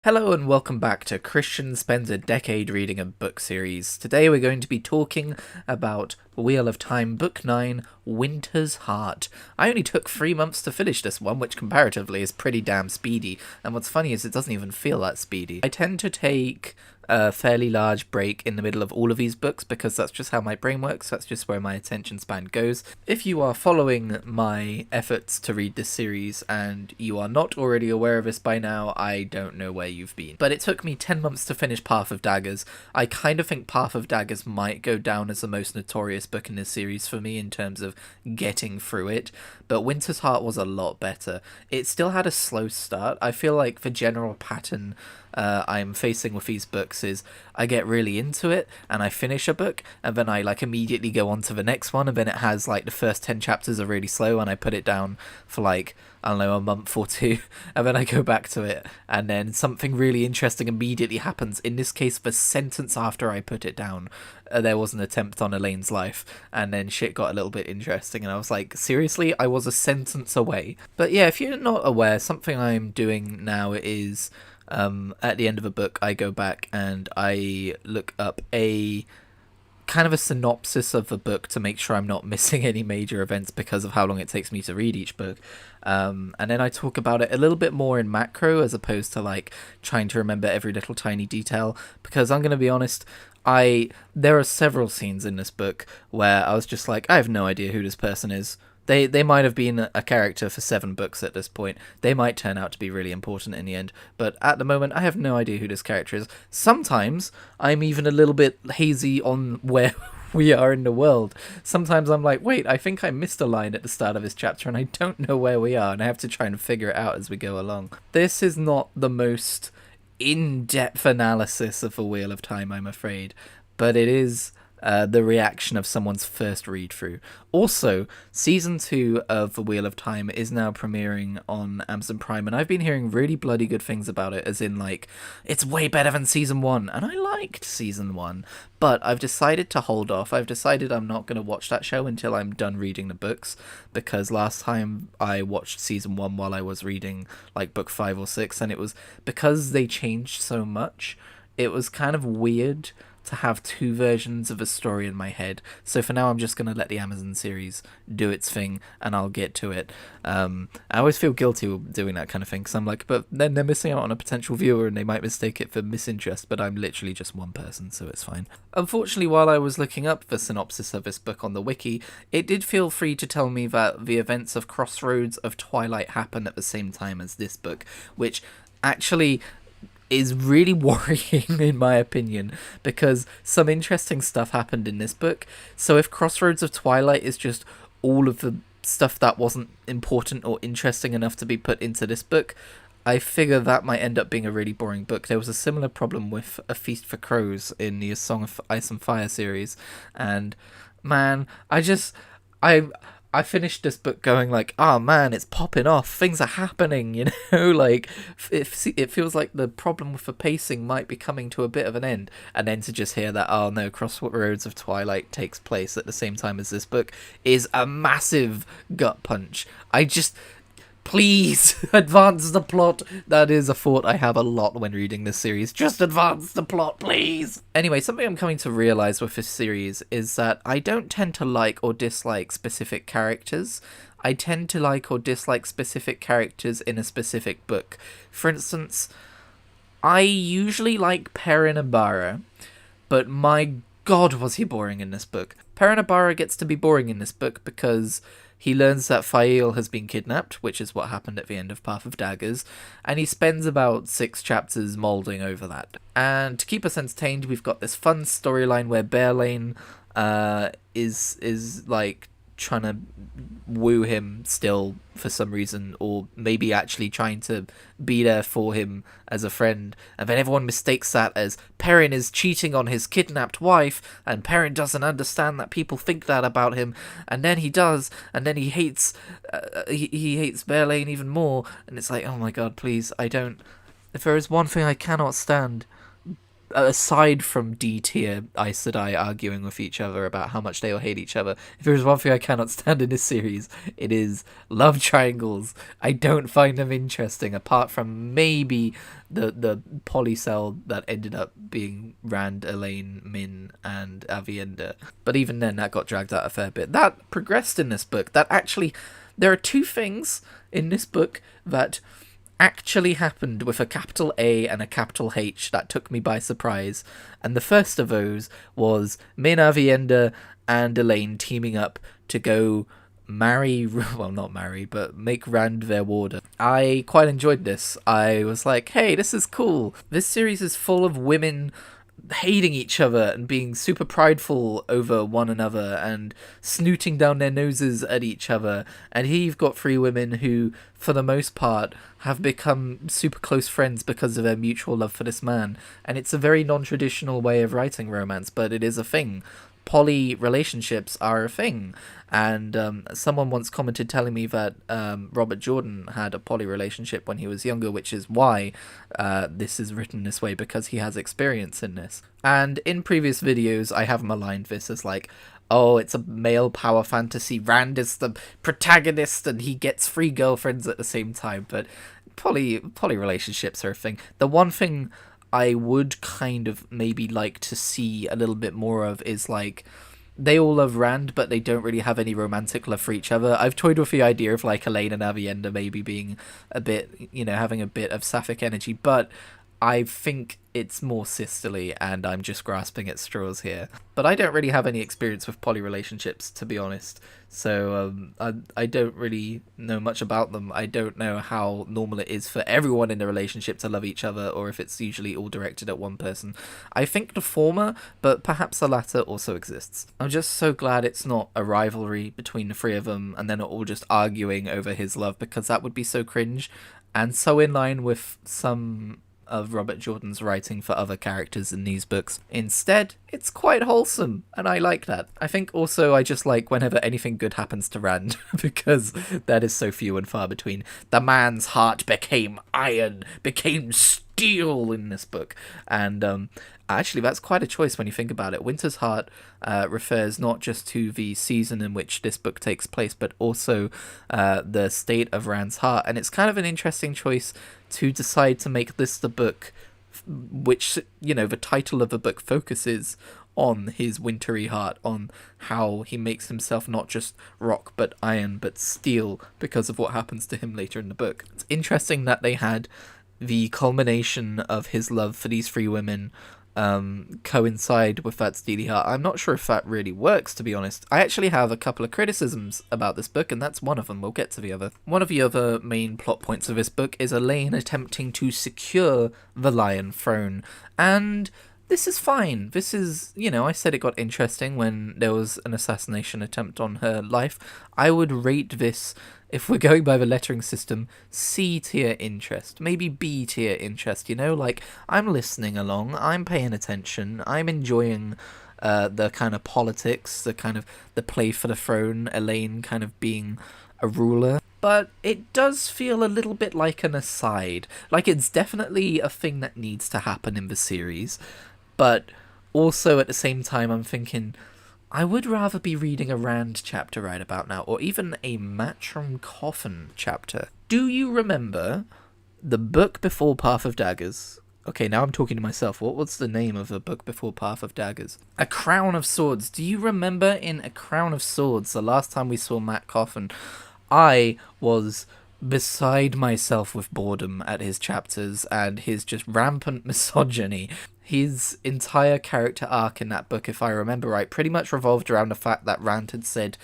Hello and welcome back to Christian Spends a Decade Reading a Book series. Today we're going to be talking about Wheel of Time Book 9, Winter's Heart. I only took 3 months to finish this one, which comparatively is pretty damn speedy, and what's funny is it doesn't even feel that speedy. I tend to take a fairly large break in the middle of all of these books because that's just how my brain works, that's just where my attention span goes. If you are following my efforts to read this series and you are not already aware of this by now, I don't know where you've been. But it took me 10 months to finish Path of Daggers. I kind of think Path of Daggers might go down as the most notorious book in this series for me in terms of getting through it, but Winter's Heart was a lot better. It still had a slow start. I feel like the general pattern I'm facing with these books is I get really into it and I finish a book and then I immediately go on to the next one, and then it has the first 10 chapters are really slow and I put it down for I don't know, a month or two, and then I go back to it and then something really interesting immediately happens. In this case, the sentence after I put it down, there was an attempt on Elaine's life, and then shit got a little bit interesting and I was like, seriously, I was a sentence away. But yeah, if you're not aware, something I'm doing now is at the end of a book, I go back and I look up a kind of a synopsis of the book to make sure I'm not missing any major events because of how long it takes me to read each book. And then I talk about it a little bit more in macro as opposed to trying to remember every little tiny detail, because I'm going to be honest, there are several scenes in this book where I was just like, I have no idea who this person is. They might have been a character for 7 books at this point. They might turn out to be really important in the end. But at the moment, I have no idea who this character is. Sometimes I'm even a little bit hazy on where we are in the world. Sometimes I'm like, wait, I think I missed a line at the start of this chapter and I don't know where we are, and I have to try and figure it out as we go along. This is not the most in-depth analysis of the Wheel of Time, I'm afraid, but it is the reaction of someone's first read through. Also, season 2 of The Wheel of Time is now premiering on Amazon Prime, and I've been hearing really bloody good things about it, as in it's way better than season 1, and I liked season 1, but I've decided to hold off. I've decided I'm not going to watch that show until I'm done reading the books, because last time I watched season 1 while I was reading book 5 or 6, and it was because they changed so much, it was kind of weird to have 2 versions of a story in my head. So for now, I'm just going to let the Amazon series do its thing and I'll get to it. I always feel guilty with doing that kind of thing because I'm like, but then they're missing out on a potential viewer and they might mistake it for misinterest, but I'm literally just one person, so it's fine. Unfortunately, while I was looking up the synopsis of this book on the wiki, it did feel free to tell me that the events of Crossroads of Twilight happen at the same time as this book, which actually is really worrying in my opinion, because some interesting stuff happened in this book. So if Crossroads of Twilight is just all of the stuff that wasn't important or interesting enough to be put into this book, I figure that might end up being a really boring book. There was a similar problem with A Feast for Crows in the A Song of Ice and Fire series, and man, I finished this book going oh man, it's popping off, things are happening, it feels like the problem with the pacing might be coming to a bit of an end, and then to just hear that, oh no, Crossroads of Twilight takes place at the same time as this book is a massive gut punch. Please, advance the plot. That is a thought I have a lot when reading this series. Just advance the plot, please. Anyway, something I'm coming to realise with this series is that I don't tend to like or dislike specific characters. I tend to like or dislike specific characters in a specific book. For instance, I usually like Perrin Ibarra, but my god was he boring in this book. Perrin Ibarra gets to be boring in this book because he learns that Fael has been kidnapped, which is what happened at the end of Path of Daggers, and he spends about 6 chapters moulding over that. And to keep us entertained, we've got this fun storyline where Berlane is trying to woo him still for some reason, or maybe actually trying to be there for him as a friend, and then everyone mistakes that as Perrin is cheating on his kidnapped wife, and Perrin doesn't understand that people think that about him, and then he does, and then he hates he hates Berlane even more, and it's oh my god, please, if there is one thing I cannot stand, aside from D tier Aes Sedai arguing with each other about how much they all hate each other, if there is one thing I cannot stand in this series, it is love triangles. I don't find them interesting, apart from maybe the polycell that ended up being Rand, Elaine, Min, and Avienda. But even then, that got dragged out a fair bit. That progressed in this book. That actually, there are two things in this book that actually happened with a capital A and a capital H that took me by surprise. And the first of those was Min, Avienda, and Elaine teaming up to go marry, well, not marry, but make Rand their warder. I quite enjoyed this. I was like, hey, this is cool. This series is full of women hating each other and being super prideful over one another and snooting down their noses at each other. And here you've got three women who, for the most part, have become super close friends because of their mutual love for this man. And it's a very non-traditional way of writing romance, but it is a thing. Poly relationships are a thing. And someone once commented telling me that Robert Jordan had a poly relationship when he was younger, which is why this is written this way, because he has experience in this. And in previous videos, I have maligned this as like, oh, it's a male power fantasy. Rand is the protagonist and he gets three girlfriends at the same time. But poly relationships are a thing. The one thing I would kind of maybe like to see a little bit more of is like, they all love Rand, but they don't really have any romantic love for each other. I've toyed with the idea of like Elaine and Avienda maybe being a bit, having a bit of sapphic energy, but I think it's more sisterly and I'm just grasping at straws here. But I don't really have any experience with poly relationships, to be honest. So I don't really know much about them. I don't know how normal it is for everyone in the relationship to love each other, or if it's usually all directed at one person. I think the former, but perhaps the latter also exists. I'm just so glad it's not a rivalry between the three of them and then all just arguing over his love, because that would be so cringe and so in line with some of Robert Jordan's writing for other characters in these books. Instead, it's quite wholesome, and I like that. I think also I just like whenever anything good happens to Rand, because that is so few and far between. The man's heart became iron, became steel in this book, and actually that's quite a choice when you think about it. Winter's Heart refers not just to the season in which this book takes place, but also the state of Rand's heart, and it's kind of an interesting choice to decide to make this the book which, the title of the book focuses on his wintry heart, on how he makes himself not just rock but iron but steel because of what happens to him later in the book. It's interesting that they had the culmination of his love for these three women coincide with that steely heart. I'm not sure if that really works, to be honest. I actually have a couple of criticisms about this book, and that's one of them. We'll get to the other. One of the other main plot points of this book is Elaine attempting to secure the Lion Throne, and this is fine. This is, I said it got interesting when there was an assassination attempt on her life. I would rate this, if we're going by the lettering system, C tier interest, maybe B tier interest, like, I'm listening along, I'm paying attention, I'm enjoying the kind of politics, the play for the throne, Elaine kind of being a ruler. But it does feel a little bit like an aside. Like, it's definitely a thing that needs to happen in the series, but also at the same time I'm thinking, I would rather be reading a Rand chapter right about now, or even a Matchroom Coffin chapter. Do you remember the book before Path of Daggers? Okay, now I'm talking to myself. What was the name of the book before Path of Daggers? A Crown of Swords. Do you remember in A Crown of Swords, the last time we saw Matt Coffin, I was beside myself with boredom at his chapters and his just rampant misogyny. His entire character arc in that book, if I remember right, pretty much revolved around the fact that Rand had said,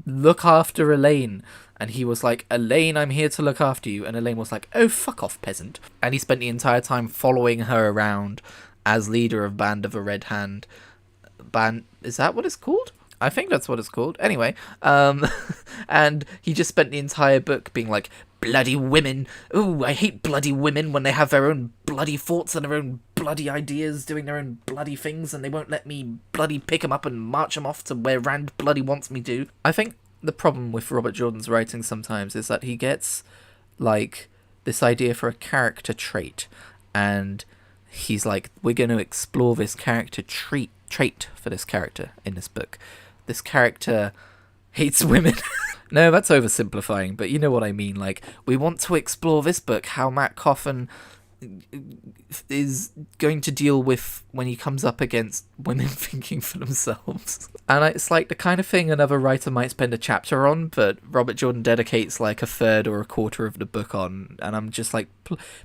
look after Elaine. And he was like, Elaine, I'm here to look after you. And Elaine was like, oh, fuck off, peasant. And he spent the entire time following her around as leader of Band of a Red Hand. Is that what it's called? I think that's what it's called. Anyway, and he just spent the entire book being like, bloody women. Ooh, I hate bloody women when they have their own bloody thoughts and their own bloody ideas, doing their own bloody things, and they won't let me bloody pick them up and march them off to where Rand bloody wants me to. I think the problem with Robert Jordan's writing sometimes is that he gets, like, this idea for a character trait, and he's like, we're going to explore this character trait for this character in this book. This character hates women. No, that's oversimplifying, but you know what I mean. Like, we want to explore this book, how Matt Coffin is going to deal with when he comes up against women thinking for themselves. And it's like the kind of thing another writer might spend a chapter on, but Robert Jordan dedicates like a third or a quarter of the book on, and I'm just like,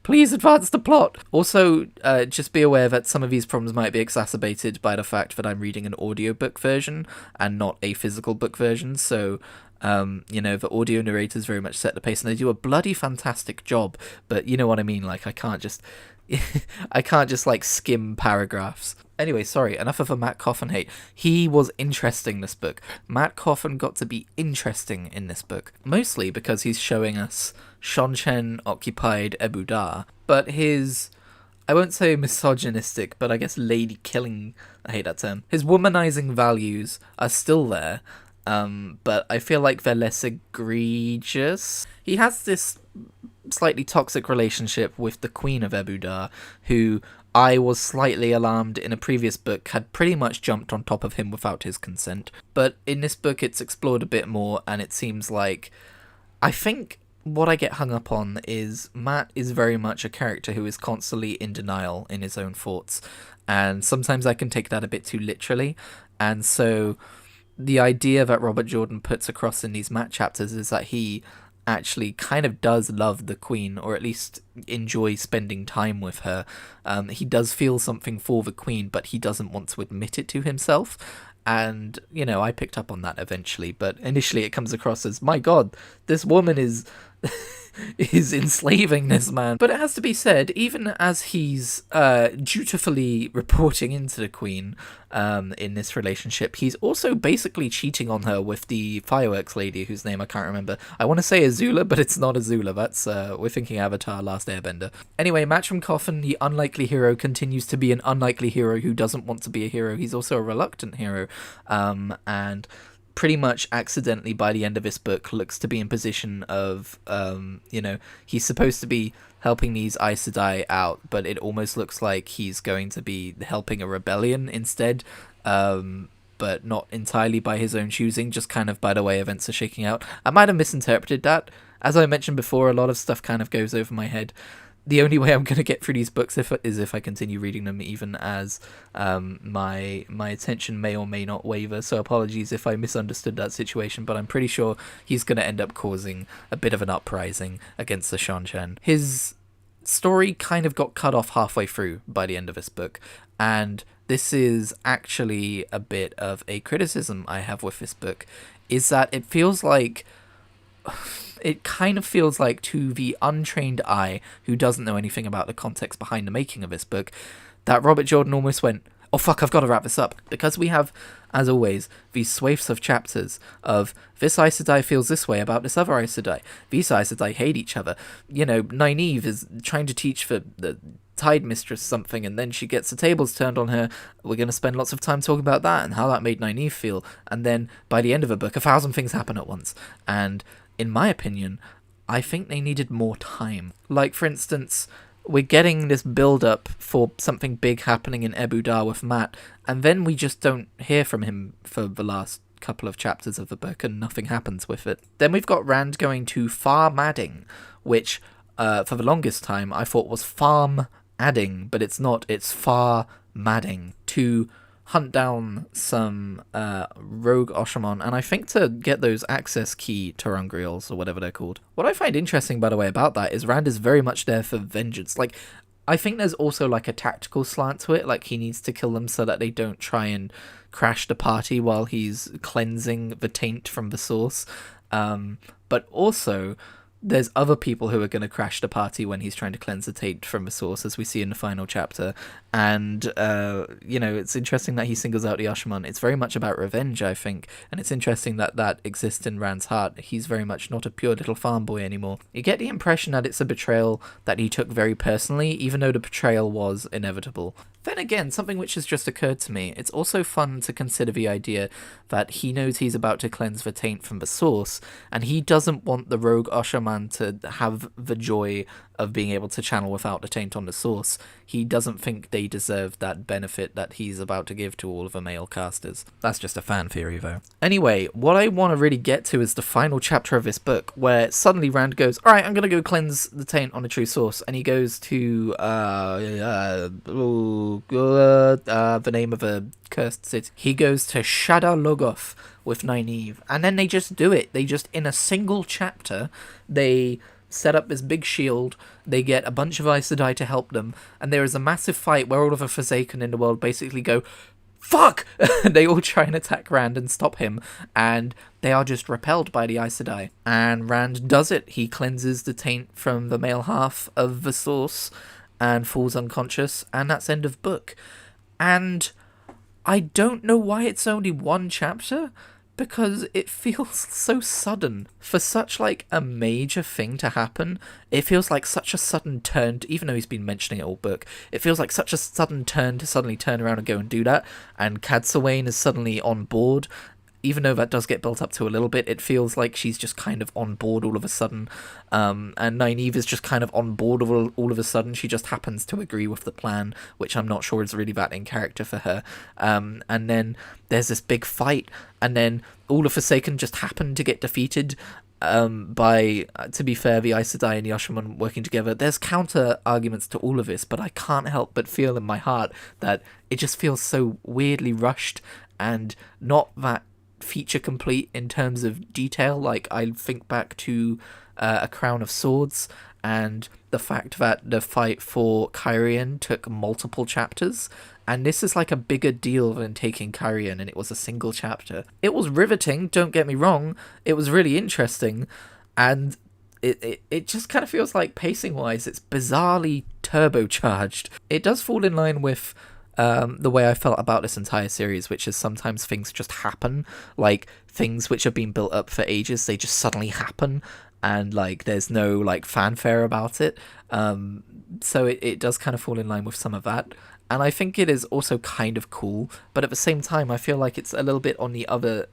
please advance the plot. Also, just be aware that some of these problems might be exacerbated by the fact that I'm reading an audiobook version and not a physical book version, so the audio narrators very much set the pace, and they do a bloody fantastic job, but you know what I mean, like, I can't just like skim paragraphs. Anyway, sorry, enough of a Matt Coffin hate. He was interesting this book. Matt Coffin got to be interesting in this book, mostly because he's showing us Seanchan occupied Ebu Dar, but his, I won't say misogynistic, but I guess lady killing, I hate that term, his womanizing values are still there, but I feel like they're less egregious. He has this slightly toxic relationship with the Queen of Ebu Dar, who I was slightly alarmed in a previous book had pretty much jumped on top of him without his consent. But in this book it's explored a bit more, and it seems like, I think what I get hung up on is Matt is very much a character who is constantly in denial in his own thoughts, and sometimes I can take that a bit too literally, and so the idea that Robert Jordan puts across in these Matt chapters is that he actually kind of does love the Queen, or at least enjoy spending time with her. He does feel something for the Queen, but he doesn't want to admit it to himself. And, I picked up on that eventually, but initially it comes across as, my God, this woman is is enslaving this man. But it has to be said, even as he's dutifully reporting into the Queen in this relationship, he's also basically cheating on her with the fireworks lady whose name I can't remember. I want to say Azula, but it's not Azula. That's we're thinking Avatar Last Airbender. Anyway, Matcham Coffin, the unlikely hero, continues to be an unlikely hero who doesn't want to be a hero. He's also a reluctant hero, and pretty much accidentally by the end of this book looks to be in position of, he's supposed to be helping these Aes Sedai out, but it almost looks like he's going to be helping a rebellion instead, but not entirely by his own choosing, just kind of by the way events are shaking out. I might have misinterpreted that. As I mentioned before, a lot of stuff kind of goes over my head. The only way I'm going to get through these books is if I continue reading them, even as my attention may or may not waver. So apologies if I misunderstood that situation, but I'm pretty sure he's going to end up causing a bit of an uprising against the Seanchan. His story kind of got cut off halfway through by the end of this book, and this is actually a bit of a criticism I have with this book, is that it feels like... It kind of feels like, to the untrained eye who doesn't know anything about the context behind the making of this book, that Robert Jordan almost went, oh fuck, I've got to wrap this up. Because we have, as always, these swathes of chapters of this Aes Sedai feels this way about this other Aes Sedai. These Aes Sedai hate each other. Nynaeve is trying to teach the Tide Mistress something, and then she gets the tables turned on her. We're going to spend lots of time talking about that and how that made Nynaeve feel. And then by the end of the book, 1,000 things happen at once. And in my opinion, I think they needed more time. Like, for instance, we're getting this build-up for something big happening in Ebu Dar with Matt, and then we just don't hear from him for the last couple of chapters of the book, and nothing happens with it. Then we've got Rand going to Far Madding, which, for the longest time, I thought was Farm Adding, but it's not, it's Far Madding, to hunt down some rogue Oshamon, and I think to get those access key Terangrials, or whatever they're called. What I find interesting, by the way, about that is Rand is very much there for vengeance. Like, I think there's also like a tactical slant to it, like he needs to kill them so that they don't try and crash the party while he's cleansing the taint from the source. But also, there's other people who are going to crash the party when he's trying to cleanse the taint from the source, as we see in the final chapter. And, it's interesting that he singles out the Ashman. It's very much about revenge, I think. And it's interesting that that exists in Rand's heart. He's very much not a pure little farm boy anymore. You get the impression that it's a betrayal that he took very personally, even though the betrayal was inevitable. Then again, something which has just occurred to me, it's also fun to consider the idea that he knows he's about to cleanse the taint from the source, and he doesn't want the rogue Oshaman to have the joy of being able to channel without the taint on the source. He doesn't think they deserve that benefit that he's about to give to all of the male casters. That's just a fan theory, though. Anyway, what I want to really get to is the final chapter of this book, where suddenly Rand goes, alright, I'm going to go cleanse the taint on the true source, and he goes to, the name of a cursed city. He goes to Shada Logoth with Nynaeve, and then they just do it. They just, in a single chapter, they set up this big shield, they get a bunch of Aes Sedai to help them, and there is a massive fight where all of the Forsaken in the world basically go, fuck! They all try and attack Rand and stop him, and they are just repelled by the Aes Sedai. And Rand does it. He cleanses the taint from the male half of the source and falls unconscious, and that's end of book. And I don't know why it's only one chapter, because it feels so sudden. For such, like, a major thing to happen, it feels like such a sudden turn, even though he's been mentioning it all book, it feels like such a sudden turn to suddenly turn around and go and do that, and Cadsuane is suddenly on board. Even though that does get built up to a little bit, it feels like she's just kind of on board all of a sudden. And Nynaeve is just kind of on board all of a sudden. She just happens to agree with the plan, which I'm not sure is really that in character for her. And then there's this big fight, and then all of Forsaken just happen to get defeated by, to be fair, the Aes Sedai and the Asha'man working together. There's counter arguments to all of this, but I can't help but feel in my heart that it just feels so weirdly rushed and not that feature complete in terms of detail. Like, I think back to A Crown of Swords and the fact that the fight for Cairhien took multiple chapters, and this is like a bigger deal than taking Cairhien, and it was a single chapter. It was riveting, don't get me wrong, it was really interesting, and it just kind of feels like, pacing wise, it's bizarrely turbocharged. It does fall in line with the way I felt about this entire series, which is sometimes things just happen, like things which have been built up for ages, they just suddenly happen, and like there's no like fanfare about it. So it does kind of fall in line with some of that, and I think it is also kind of cool, but at the same time I feel like it's a little bit on the other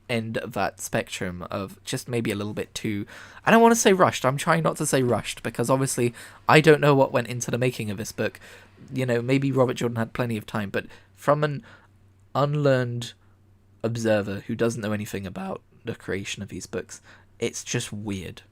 end of that spectrum of just maybe a little bit too, I don't want to say rushed, I'm trying not to say rushed, because obviously I don't know what went into the making of this book. You know, maybe Robert Jordan had plenty of time, but from an unlearned observer who doesn't know anything about the creation of these books, it's just weird.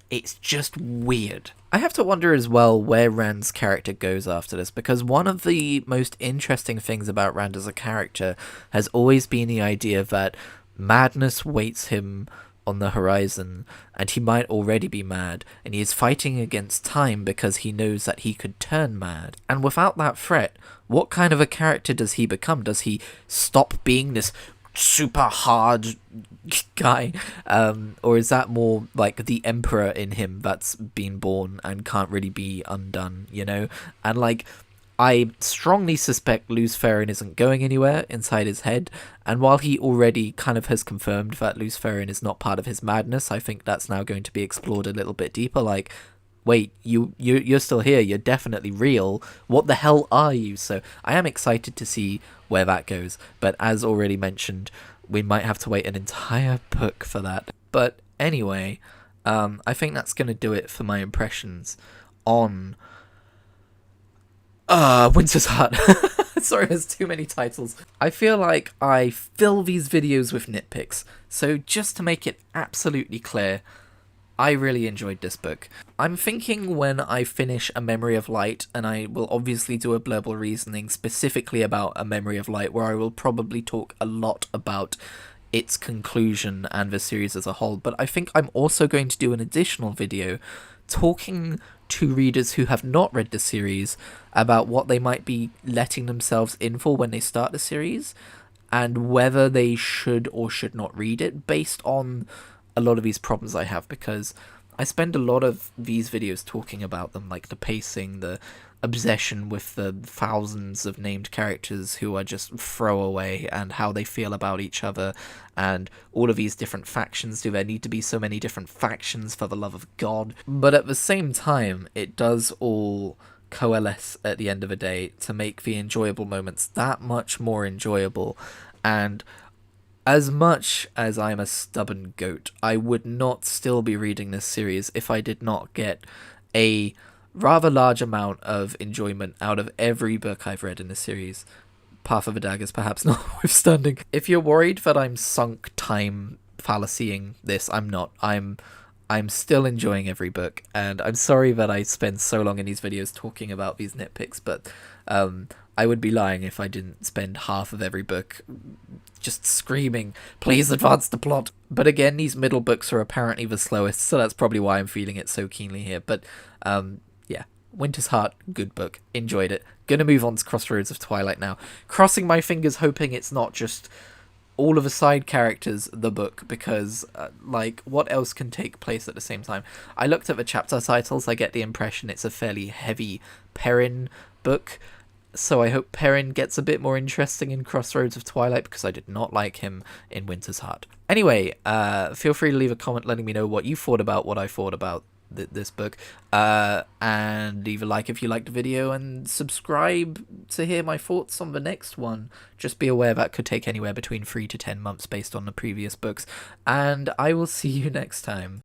It's just weird. I have to wonder as well where Rand's character goes after this, because one of the most interesting things about Rand as a character has always been the idea that madness waits him on the horizon, and he might already be mad, and he is fighting against time because he knows that he could turn mad. And without that threat, what kind of a character does he become? Does he stop being this super hard guy, or is that more like the emperor in him that's been born and can't really be undone, you know? And like, I strongly suspect Luz Therin isn't going anywhere inside his head, and while he already kind of has confirmed that Luz Therin is not part of his madness, I think that's now going to be explored a little bit deeper, like, wait, you're still here, you're definitely real, what the hell are you? So I am excited to see where that goes, but as already mentioned, we might have to wait an entire book for that. But anyway, I think that's going to do it for my impressions on Winter's Heart. Sorry, there's too many titles. I feel like I fill these videos with nitpicks, so just to make it absolutely clear, I really enjoyed this book. I'm thinking when I finish A Memory of Light, and I will obviously do a Blurbal reasoning specifically about A Memory of Light, where I will probably talk a lot about its conclusion and the series as a whole, but I think I'm also going to do an additional video talking to readers who have not read the series about what they might be letting themselves in for when they start the series, and whether they should or should not read it based on a lot of these problems I have, because I spend a lot of these videos talking about them, like the pacing, the obsession with the thousands of named characters who are just throwaway, and how they feel about each other, and all of these different factions. Do there need to be so many different factions, for the love of God? But at the same time, it does all coalesce at the end of the day to make the enjoyable moments that much more enjoyable. And as much as I'm a stubborn goat, I would not still be reading this series if I did not get a rather large amount of enjoyment out of every book I've read in this series. Path of a Daggers perhaps notwithstanding. If you're worried that I'm sunk time fallacying this, I'm not. I'm still enjoying every book, and I'm sorry that I spend so long in these videos talking about these nitpicks, but I would be lying if I didn't spend half of every book just screaming, please advance the plot. But again, these middle books are apparently the slowest, so that's probably why I'm feeling it so keenly here. But yeah, Winter's Heart, good book. Enjoyed it. Gonna move on to Crossroads of Twilight now. Crossing my fingers, hoping it's not just all of the side characters, the book, because like, what else can take place at the same time? I looked at the chapter titles. I get the impression it's a fairly heavy Perrin book, so I hope Perrin gets a bit more interesting in Crossroads of Twilight, because I did not like him in Winter's Heart. Anyway, feel free to leave a comment letting me know what you thought about what I thought about this book, and leave a like if you liked the video, and subscribe to hear my thoughts on the next one. Just be aware that could take anywhere between 3 to 10 months based on the previous books, and I will see you next time.